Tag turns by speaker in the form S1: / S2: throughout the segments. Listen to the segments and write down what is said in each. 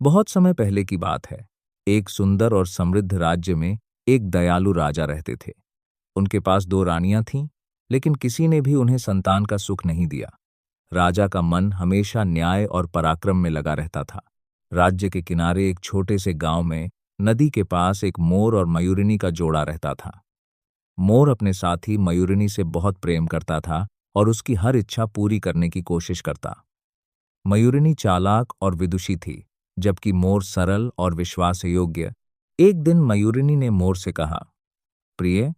S1: बहुत समय पहले की बात है। एक सुंदर और समृद्ध राज्य में एक दयालु राजा रहते थे। उनके पास दो रानियां थीं, लेकिन किसी ने भी उन्हें संतान का सुख नहीं दिया। राजा का मन हमेशा न्याय और पराक्रम में लगा रहता था। राज्य के किनारे एक छोटे से गांव में नदी के पास एक मोर और मयूरिनी का जोड़ा रहता था। मोर अपने साथी मयूरिनी से बहुत प्रेम करता था और उसकी हर इच्छा पूरी करने की कोशिश करता। मयूरिनी चालाक और विदुषी थी, जबकि मोर सरल और विश्वास योग्य। एक दिन मयूरिनी ने मोर से कहा, प्रिय,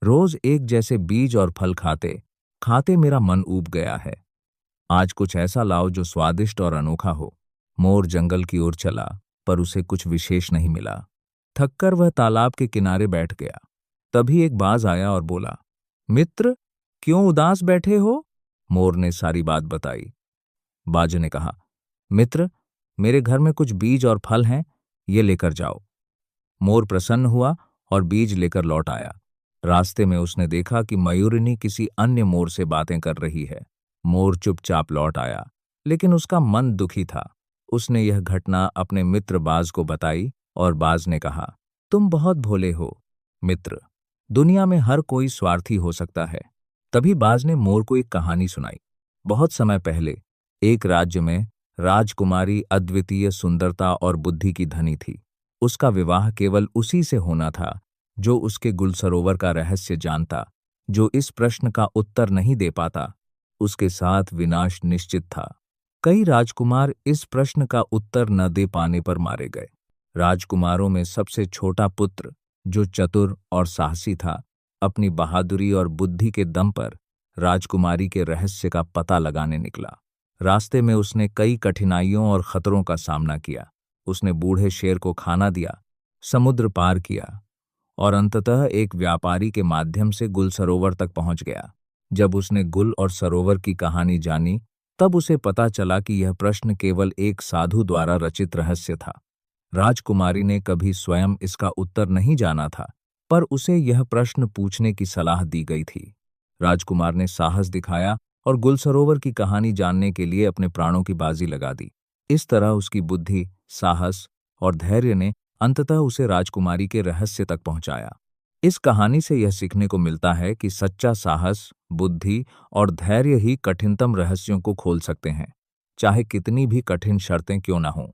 S1: रोज एक जैसे बीज और फल खाते खाते मेरा मन ऊब गया है। आज कुछ ऐसा लाओ जो स्वादिष्ट और अनोखा हो। मोर जंगल की ओर चला, पर उसे कुछ विशेष नहीं मिला। थककर वह तालाब के किनारे बैठ गया। तभी एक बाज आया और बोला, मित्र, क्यों उदास बैठे हो? मोर ने सारी बात बताई। बाज ने कहा, मित्र, मेरे घर में कुछ बीज और फल हैं, ये लेकर जाओ। मोर प्रसन्न हुआ और बीज लेकर लौट आया। रास्ते में उसने देखा कि मयूरिनी किसी अन्य मोर से बातें कर रही है। मोर चुपचाप लौट आया, लेकिन उसका मन दुखी था। उसने यह घटना अपने मित्र बाज को बताई और बाज ने कहा, तुम बहुत भोले हो मित्र, दुनिया में हर कोई स्वार्थी हो सकता है। तभी बाज ने मोर को एक कहानी सुनाई। बहुत समय पहले एक राज्य में राजकुमारी अद्वितीय सुंदरता और बुद्धि की धनी थी। उसका विवाह केवल उसी से होना था जो उसके गुलसरोवर का रहस्य जानता। जो इस प्रश्न का उत्तर नहीं दे पाता, उसके साथ विनाश निश्चित था। कई राजकुमार इस प्रश्न का उत्तर न दे पाने पर मारे गए। राजकुमारों में सबसे छोटा पुत्र, जो चतुर और साहसी था, अपनी बहादुरी और बुद्धि के दम पर राजकुमारी के रहस्य का पता लगाने निकला। रास्ते में उसने कई कठिनाइयों और खतरों का सामना किया। उसने बूढ़े शेर को खाना दिया, समुद्र पार किया और अंततः एक व्यापारी के माध्यम से गुल सरोवर तक पहुंच गया। जब उसने गुल और सरोवर की कहानी जानी, तब उसे पता चला कि यह प्रश्न केवल एक साधु द्वारा रचित रहस्य था। राजकुमारी ने कभी स्वयं इसका उत्तर नहीं जाना था, पर उसे यह प्रश्न पूछने की सलाह दी गई थी। राजकुमार ने साहस दिखाया और गुल सरोवर की कहानी जानने के लिए अपने प्राणों की बाजी लगा दी। इस तरह उसकी बुद्धि, साहस और धैर्य ने अंततः उसे राजकुमारी के रहस्य तक पहुंचाया। इस कहानी से यह सीखने को मिलता है कि सच्चा साहस, बुद्धि और धैर्य ही कठिनतम रहस्यों को खोल सकते हैं, चाहे कितनी भी कठिन शर्तें क्यों न हों।